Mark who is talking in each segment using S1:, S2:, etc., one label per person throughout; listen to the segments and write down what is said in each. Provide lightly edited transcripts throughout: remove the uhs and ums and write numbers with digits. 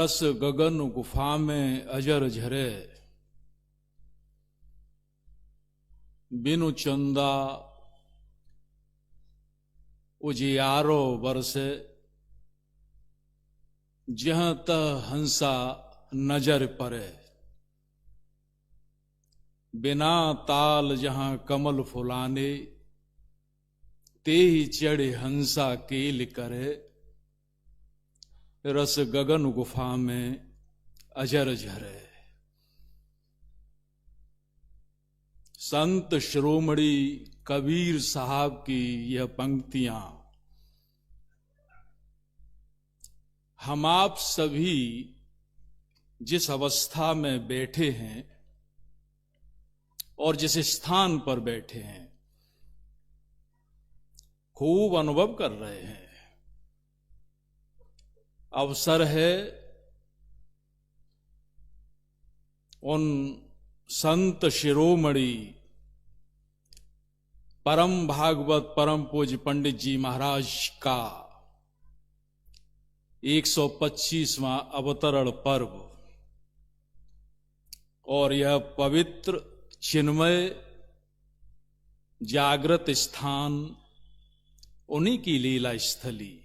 S1: रस गगन गुफा में अजर झरे, बिनु चंदा उजियारो बरसे, जहाँ तह हंसा नजर परे, बिना ताल जहाँ कमल फुलाने, ते ही चढ़े हंसा केल करे, रस गगन गुफा में अजर झरे। संत शिरोमणि कबीर साहब की यह पंक्तियां हम आप सभी जिस अवस्था में बैठे हैं और जिस स्थान पर बैठे हैं खूब अनुभव कर रहे हैं। अवसर है उन संत शिरोमणि परम भागवत परम पूज्य पंडित जी महाराज का 125वां अवतरण पर्व और यह पवित्र चिन्मय जागृत स्थान उन्हीं की लीला स्थली।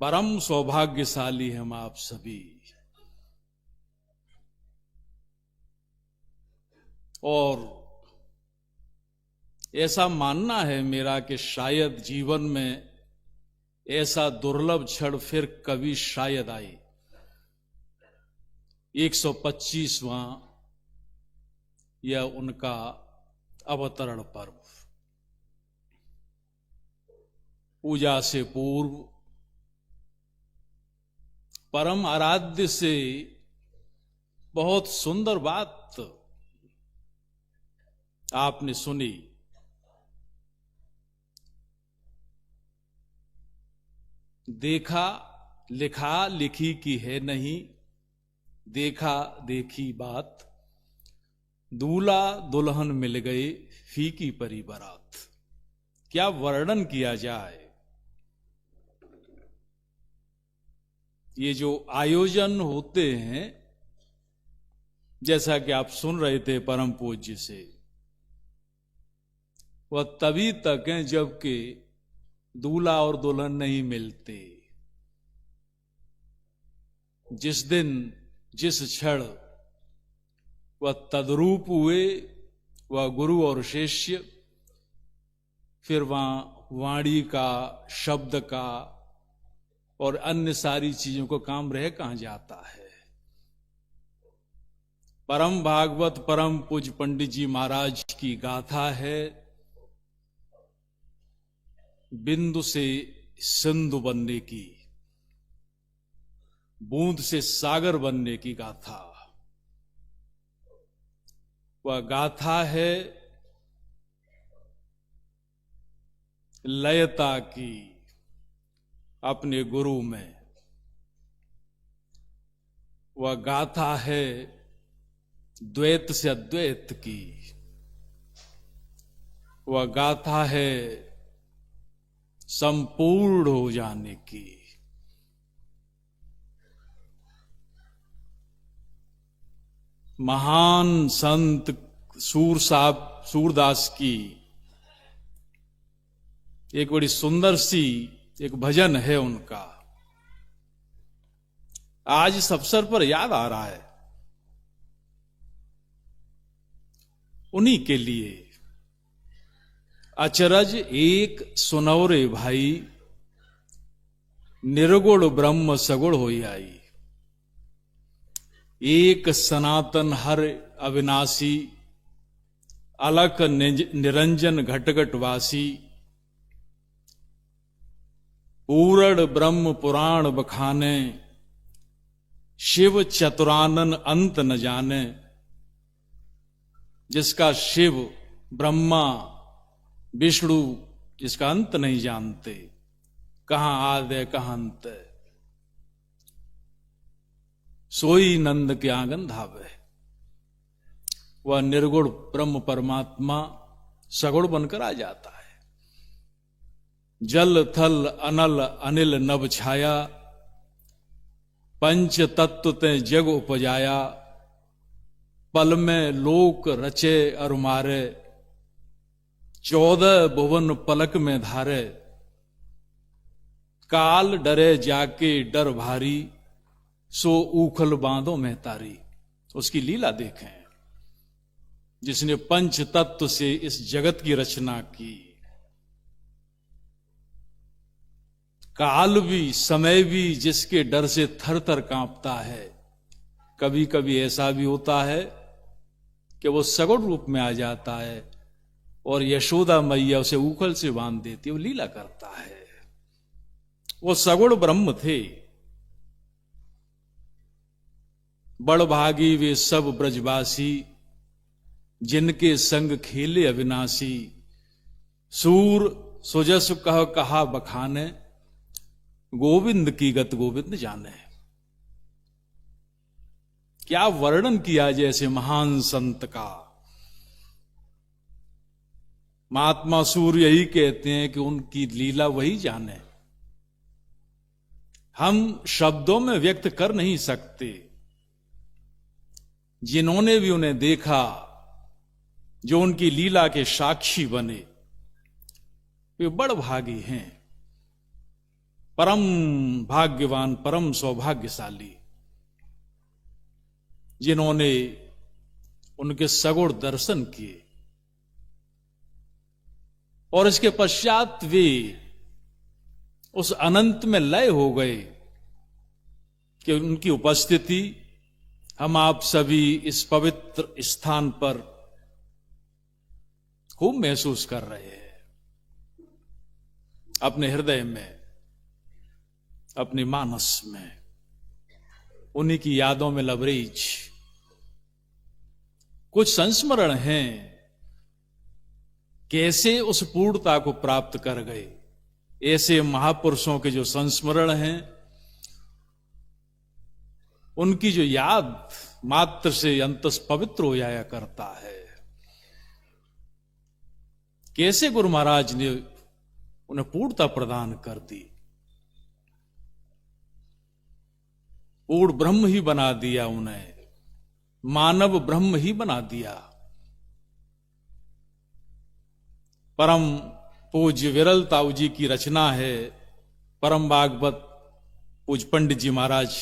S1: परम सौभाग्यशाली हम आप सभी। और ऐसा मानना है मेरा कि शायद जीवन में ऐसा दुर्लभ क्षण फिर कभी शायद आए। 125वां यह उनका अवतरण पर्व। पूजा से पूर्व परम आराध्य से बहुत सुंदर बात आपने सुनी। देखा लिखा लिखी की है नहीं, देखा देखी बात, दूल्हा दुल्हन मिल गए फीकी परी बारात। क्या वर्णन किया जाए। ये जो आयोजन होते हैं, जैसा कि आप सुन रहे थे परम पूज्य से, वह तभी तक हैं जबकि दूल्हा और दुल्हन नहीं मिलते। जिस दिन जिस क्षण वह तद्रूप हुए, वह गुरु और शिष्य, फिर वहां वाणी का, शब्द का और अन्य सारी चीजों को काम रह कहां जाता है। परम भागवत परम पूज्य पंडित जी महाराज की गाथा है बिंदु से सिंधु बनने की, बूंद से सागर बनने की गाथा। वह गाथा है लयता की अपने गुरु में। वह गाथा है द्वैत से अद्वैत की। वह गाथा है संपूर्ण हो जाने की। महान संत सूरदास की एक बड़ी सुंदर सी एक भजन है उनका, आज इस अवसर पर याद आ रहा है। उन्हीं के लिए अचरज एक सुनौरे भाई, निर्गुण ब्रह्म सगुण होई आई। एक सनातन हर अविनाशी, अलख निरंजन घटघट वासी। पूर्ण ब्रह्म पुराण बखाने, शिव चतुरानन अंत न जाने। जिसका शिव ब्रह्मा विष्णु जिसका अंत नहीं जानते, कहां आद है कहां अंत है, सोई नंद के आंगन धावे। वह निर्गुण ब्रह्म परमात्मा सगुण बनकर आ जाता है। जल थल अनल अनिल नभ छाया, पंच तत्व ते जग उपजाया, पल में लोक रचे और मारे, 14 भुवन पलक में धारे, काल डरे जाके डर भारी, सो ऊखल बांधो में तारी। उसकी लीला देखें, जिसने पंच तत्व से इस जगत की रचना की। काल भी, समय भी जिसके डर से थर थर कांपता है। कभी कभी ऐसा भी होता है कि वो सगुण रूप में आ जाता है और यशोदा मैया उसे उखल से बांध देती है, वो लीला करता है। वो सगुण ब्रह्म थे। बड़भागी वे सब ब्रजवासी, जिनके संग खेले अविनाशी। सूर सुजस कह कहा बखाने, गोविंद की गत गोविंद जाने। क्या वर्णन किया जैसे महान संत का। महात्मा सूर्य यही कहते हैं कि उनकी लीला वही जाने, हम शब्दों में व्यक्त कर नहीं सकते। जिन्होंने भी उन्हें देखा, जो उनकी लीला के साक्षी बने, वे बड़ भागी हैं, परम भाग्यवान, परम सौभाग्यशाली, जिन्होंने उनके सगुण दर्शन किए। और इसके पश्चात वे उस अनंत में लय हो गए कि उनकी उपस्थिति हम आप सभी इस पवित्र स्थान पर खूब महसूस कर रहे हैं, अपने हृदय में, अपने मानस में, उन्हीं की यादों में लबरेज। कुछ संस्मरण हैं, कैसे उस पूर्णता को प्राप्त कर गए। ऐसे महापुरुषों के जो संस्मरण हैं, उनकी जो याद मात्र से अंतस पवित्र हो जाया करता है। कैसे गुरु महाराज ने उन्हें पूर्णता प्रदान कर दी, पूर्ण ब्रह्म ही बना दिया, उन्हें मानव ब्रह्म ही बना दिया। परम पूज्य विरल ताऊ जी की रचना है परम भागवत, पूज्य पंडित जी महाराज,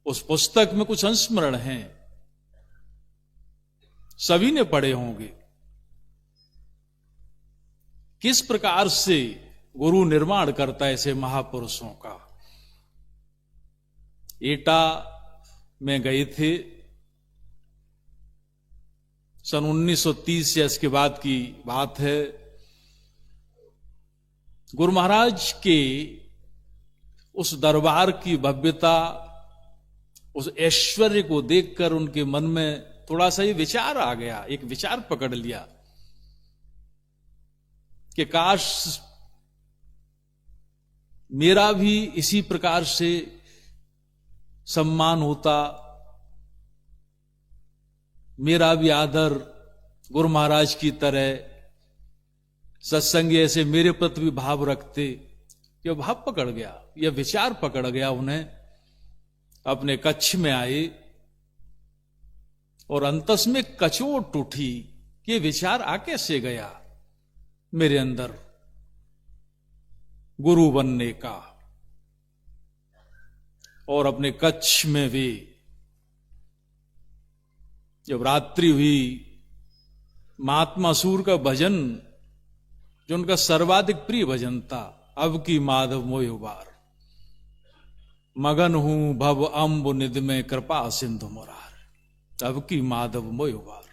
S1: उस पुस्तक में कुछ संस्मरण हैं, सभी ने पढ़े होंगे। किस प्रकार से गुरु निर्माण करता है ऐसे महापुरुषों का। एटा में गए थे सन 1930 या इसके बाद की बात है। गुरु महाराज के उस दरबार की भव्यता, उस ऐश्वर्य को देखकर उनके मन में थोड़ा सा ये विचार आ गया, एक विचार पकड़ लिया कि काश मेरा भी इसी प्रकार से सम्मान होता, मेरा भी आदर गुरु महाराज की तरह, सत्संग ऐसे मेरे प्रति भी भाव रखते। यह भाव पकड़ गया, यह विचार पकड़ गया उन्हें। अपने कच्छ में आए और अंतस में कचोट उठी कि ये विचार आ कैसे गया मेरे अंदर गुरु बनने का। और अपने कच्छ में वे जब रात्रि हुई, महात्मा सूर का भजन जो उनका सर्वाधिक प्रिय भजन था, अब की माधव मोय उबार, मगन हूं भव अम्ब निध में कृपा सिंधु मुरार, अब की माधव मोय उबार।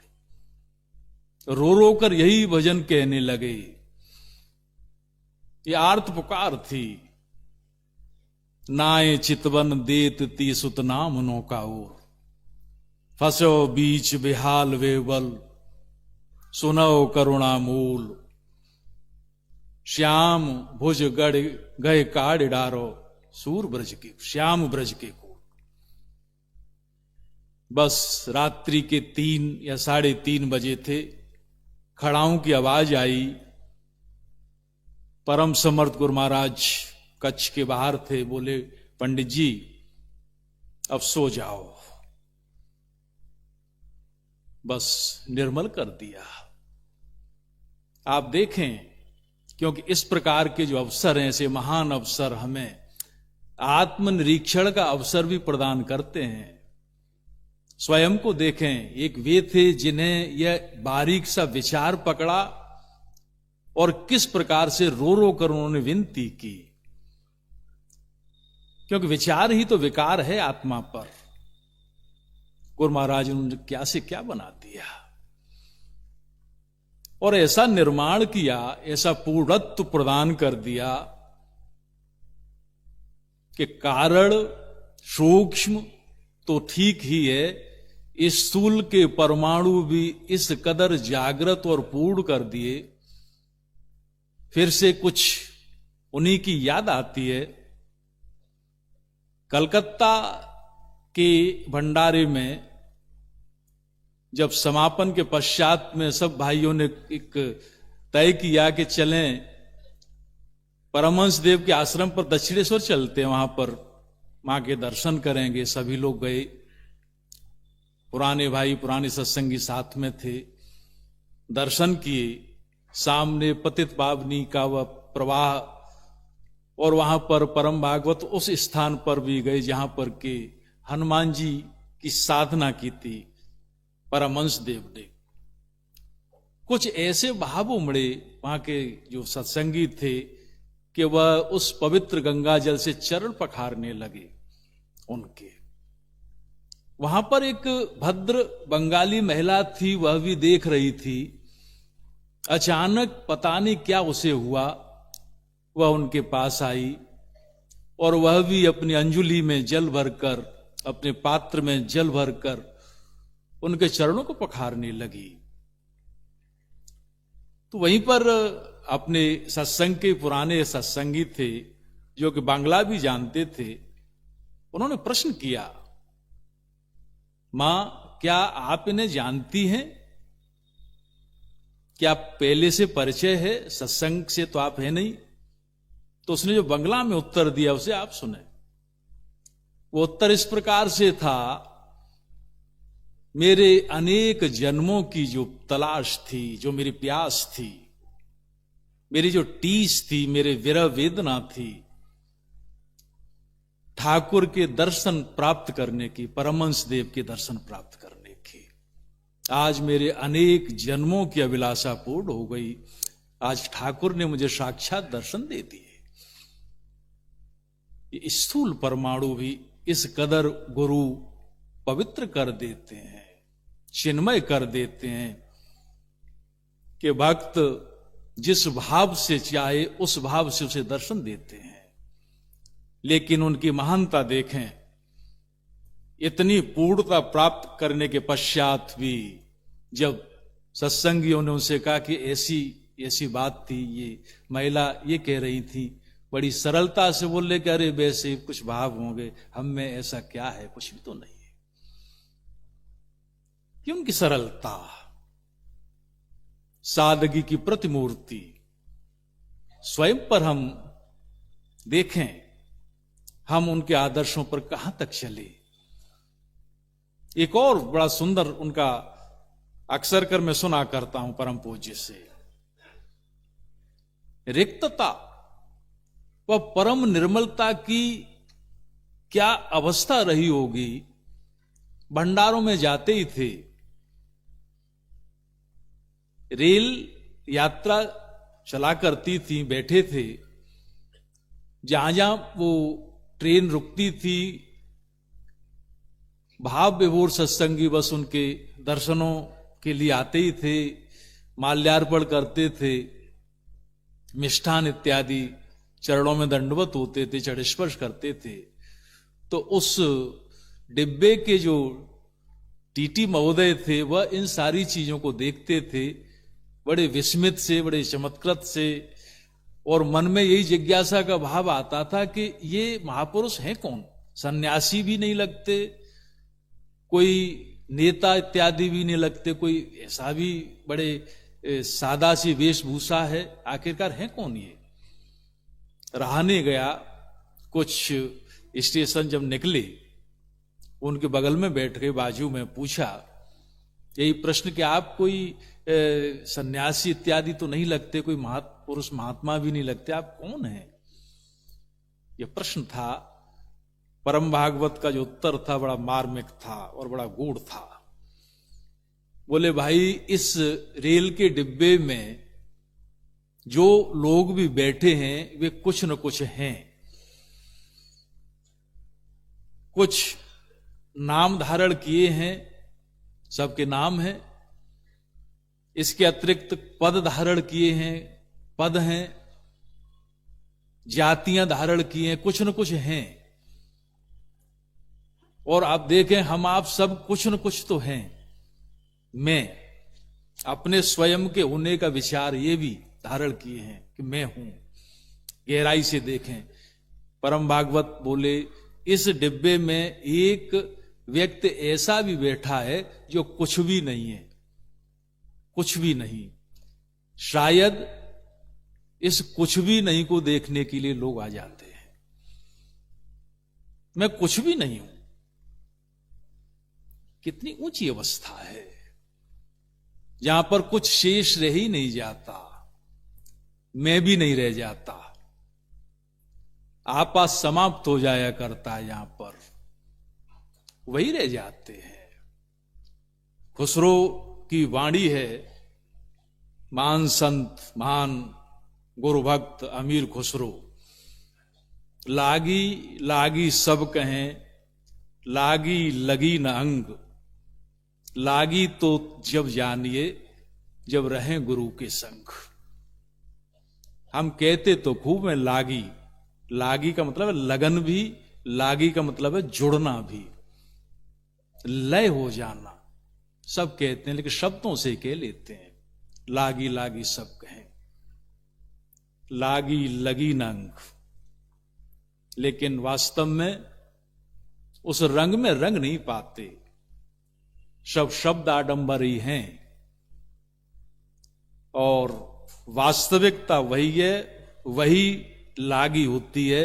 S1: रो रो कर यही भजन कहने लगे। ये आर्त पुकार थी। नाए चितवन देत ती सुत नाम नौका ओर, फसो बीच बिहाल वेवल, सुनो करुणा मूल, श्याम भुज गढ़ गए काड़ डारो, सूर ब्रज के श्याम ब्रज के को। बस रात्रि के 3 या 3:30 बजे थे। खड़ाओं की आवाज आई। परम समर्थ गुरु महाराज कच्छ के बाहर थे। बोले, पंडित जी अब सो जाओ। बस निर्मल कर दिया। आप देखें, क्योंकि इस प्रकार के जो अवसर हैं, ऐसे महान अवसर हमें आत्मनिरीक्षण का अवसर भी प्रदान करते हैं। स्वयं को देखें, एक वे थे जिन्हें यह बारीक सा विचार पकड़ा और किस प्रकार से रो रो कर उन्होंने विनती की, क्योंकि विचार ही तो विकार है आत्मा पर। गुरु महाराज ने क्या से क्या बना दिया और ऐसा निर्माण किया, ऐसा पूर्णत्व प्रदान कर दिया कि कारण सूक्ष्म तो ठीक ही है, इस स्थूल के परमाणु भी इस कदर जागृत और पूर्ण कर दिए। फिर से कुछ उन्हीं की याद आती है। कलकत्ता के भंडारे में जब समापन के पश्चात में सब भाइयों ने एक तय किया कि चलें परमहंस देव के आश्रम पर दक्षिणेश्वर चलते हैं, वहां पर मां के दर्शन करेंगे। सभी लोग गए, पुराने भाई पुराने सत्संगी साथ में थे, दर्शन किए। सामने पतित पावनी का वह प्रवाह, और वहां पर परम भागवत उस स्थान पर भी गए जहां पर के हनुमान जी की साधना की थी परमहंस देव ने। कुछ ऐसे भाव उमड़े वहां के जो सत्संगी थे कि वह उस पवित्र गंगा जल से चरण पखारने लगे उनके। वहां पर एक भद्र बंगाली महिला थी, वह भी देख रही थी। अचानक पता नहीं क्या उसे हुआ, वह उनके पास आई और वह भी अपनी अंजुली में जल भरकर, अपने पात्र में जल भरकर उनके चरणों को पखारने लगी। तो वहीं पर अपने सत्संग के पुराने सत्संगी थे जो कि बांग्ला भी जानते थे, उन्होंने प्रश्न किया, मां क्या आप इन्हें जानती हैं? क्या पहले से परिचय है? सत्संग से तो आप है नहीं। तो उसने जो बंगला में उत्तर दिया उसे आप सुने। वो उत्तर इस प्रकार से था, मेरे अनेक जन्मों की जो तलाश थी, जो मेरी प्यास थी, मेरी जो टीस थी, मेरे विरह वेदना थी, ठाकुर के दर्शन प्राप्त करने की, परमहंस देव के दर्शन प्राप्त करने की, आज मेरे अनेक जन्मों की अभिलाषा पूर्ण हो गई। आज ठाकुर ने मुझे साक्षात दर्शन दे दिए। ये स्थूल परमाणु भी इस कदर गुरु पवित्र कर देते हैं, चिन्मय कर देते हैं कि भक्त जिस भाव से चाहे उस भाव से उसे दर्शन देते हैं। लेकिन उनकी महानता देखें, इतनी पूर्णता प्राप्त करने के पश्चात भी जब सत्संगियों ने उनसे कहा कि ऐसी ऐसी बात थी, ये महिला ये कह रही थी, बड़ी सरलता से बोले कि अरे वैसे कुछ भाव होंगे, हम में ऐसा क्या है, कुछ भी तो नहीं है। कि उनकी सरलता, सादगी की प्रतिमूर्ति। स्वयं पर हम देखें, हम उनके आदर्शों पर कहां तक चले। एक और बड़ा सुंदर उनका अक्सर कर मैं सुना करता हूं परम पूज्य से, रिक्तता व परम निर्मलता की क्या अवस्था रही होगी। भंडारों में जाते ही थे, रेल यात्रा चला करती थी, बैठे थे, जहां जहां वो ट्रेन रुकती थी, भाव विभोर सत्संगी बस उनके दर्शनों के लिए आते ही थे, माल्यार्पण करते थे, मिष्ठान इत्यादि चरणों में दंडवत होते थे, चरण स्पर्श करते थे। तो उस डिब्बे के जो टीटी महोदय थे वह इन सारी चीजों को देखते थे बड़े विस्मित से, बड़े चमत्कृत से, और मन में यही जिज्ञासा का भाव आता था कि ये महापुरुष हैं कौन? सन्यासी भी नहीं लगते, कोई नेता इत्यादि भी नहीं लगते, कोई ऐसा भी बड़े सादा सी वेशभूषा है, आखिरकार हैं कौन ये? रहने गया। कुछ स्टेशन जब निकले उनके बगल में बैठ के बाजू में पूछा यही प्रश्न कि आप कोई सन्यासी इत्यादि तो नहीं लगते, कोई पुरुष महात्मा भी नहीं लगते, आप कौन हैं? यह प्रश्न था। परम भागवत का जो उत्तर था बड़ा मार्मिक था और बड़ा गूढ़ था। बोले भाई, इस रेल के डिब्बे में जो लोग भी बैठे हैं वे कुछ न कुछ हैं। कुछ नाम धारण किए हैं, सबके नाम हैं। इसके अतिरिक्त पद धारण किए हैं, पद हैं। जातियां धारण किए हैं, कुछ न कुछ हैं। और आप देखें, हम आप सब कुछ न कुछ तो हैं। मैं अपने स्वयं के होने का विचार ये भी धारण किए हैं कि मैं हूं। गहराई से देखें, परम भागवत बोले इस डिब्बे में एक व्यक्ति ऐसा भी बैठा है जो कुछ भी नहीं है, कुछ भी नहीं। शायद इस कुछ भी नहीं को देखने के लिए लोग आ जाते हैं। मैं कुछ भी नहीं हूं। कितनी ऊंची अवस्था है जहां पर कुछ शेष रह ही नहीं जाता, मैं भी नहीं रह जाता, आपा समाप्त हो जाया करता है। यहां पर वही रह जाते हैं। खुसरो की वाणी है, महान संत, महान गुरु भक्त अमीर खुसरो, लागी लागी सब कहें, लागी लगी न अंग, लागी तो जब जानिए जब रहें गुरु के संग। हम कहते तो खूब है लागी, लागी का मतलब है लगन भी, लागी का मतलब है जुड़ना भी, लय हो जाना। सब कहते हैं लेकिन शब्दों से कह लेते हैं। लागी लागी सब कहें, लागी लगी नंग, लेकिन वास्तव में उस रंग में रंग नहीं पाते। सब शब्द आडंबर ही हैं और वास्तविकता वही है, वही लागी होती है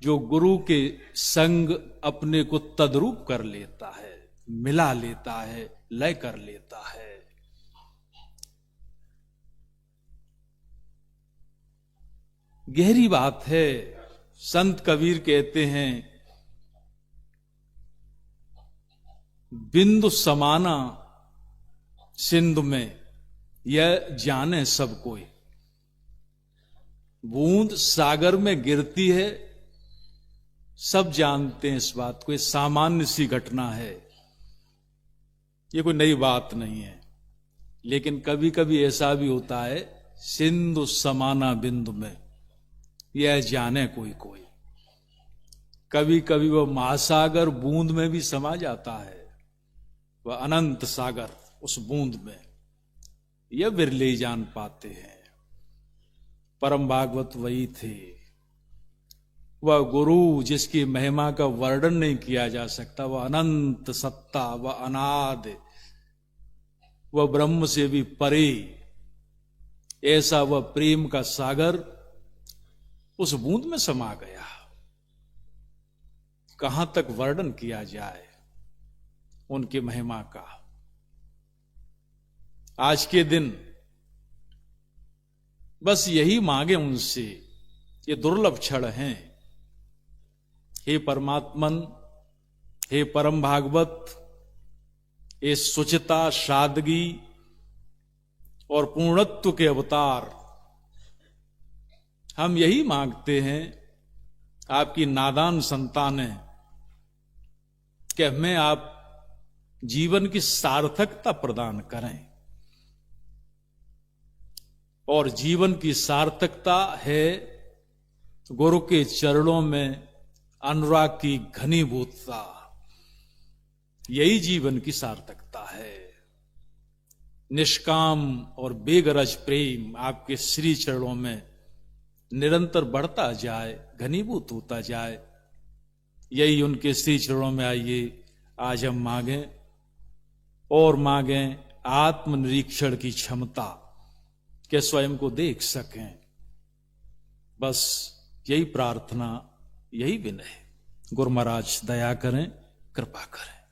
S1: जो गुरु के संग अपने को तद्रूप कर लेता है, मिला लेता है, लय कर लेता है। गहरी बात है। संत कबीर कहते हैं, बिंदु समाना सिंधु में यह जाने सब कोई। बूंद सागर में गिरती है, सब जानते हैं इस बात को। ये सामान्य सी घटना है, ये कोई नई बात नहीं है। लेकिन कभी कभी ऐसा भी होता है, सिंधु समाना बिंदु में यह जाने कोई कोई। कभी कभी वह महासागर बूंद में भी समा जाता है, वह अनंत सागर उस बूंद में, यह बिरले ही जान पाते हैं। परम भागवत वही थे, वह गुरु जिसकी महिमा का वर्णन नहीं किया जा सकता। वह अनंत सत्ता, वह अनादि, वह ब्रह्म से भी परे, ऐसा वह प्रेम का सागर उस बूंद में समा गया। कहां तक वर्णन किया जाए उनकी महिमा का। आज के दिन बस यही मांगे उनसे, ये दुर्लभ क्षण हैं। हे परमात्मन, हे परम भागवत, हे सुचिता, सादगी और पूर्णत्व के अवतार, हम यही मांगते हैं आपकी नादान संतानें कि हमें आप जीवन की सार्थकता प्रदान करें। और जीवन की सार्थकता है गुरु के चरणों में अनुराग की घनीभूतता। यही जीवन की सार्थकता है। निष्काम और बेगरज प्रेम आपके श्री चरणों में निरंतर बढ़ता जाए, घनीभूत होता जाए। यही उनके श्री चरणों में आइए आज हम मांगें, और मांगें आत्मनिरीक्षण की क्षमता कि स्वयं को देख सकें। बस यही प्रार्थना, यही विनय। गुरु महाराज दया करें, कृपा करें।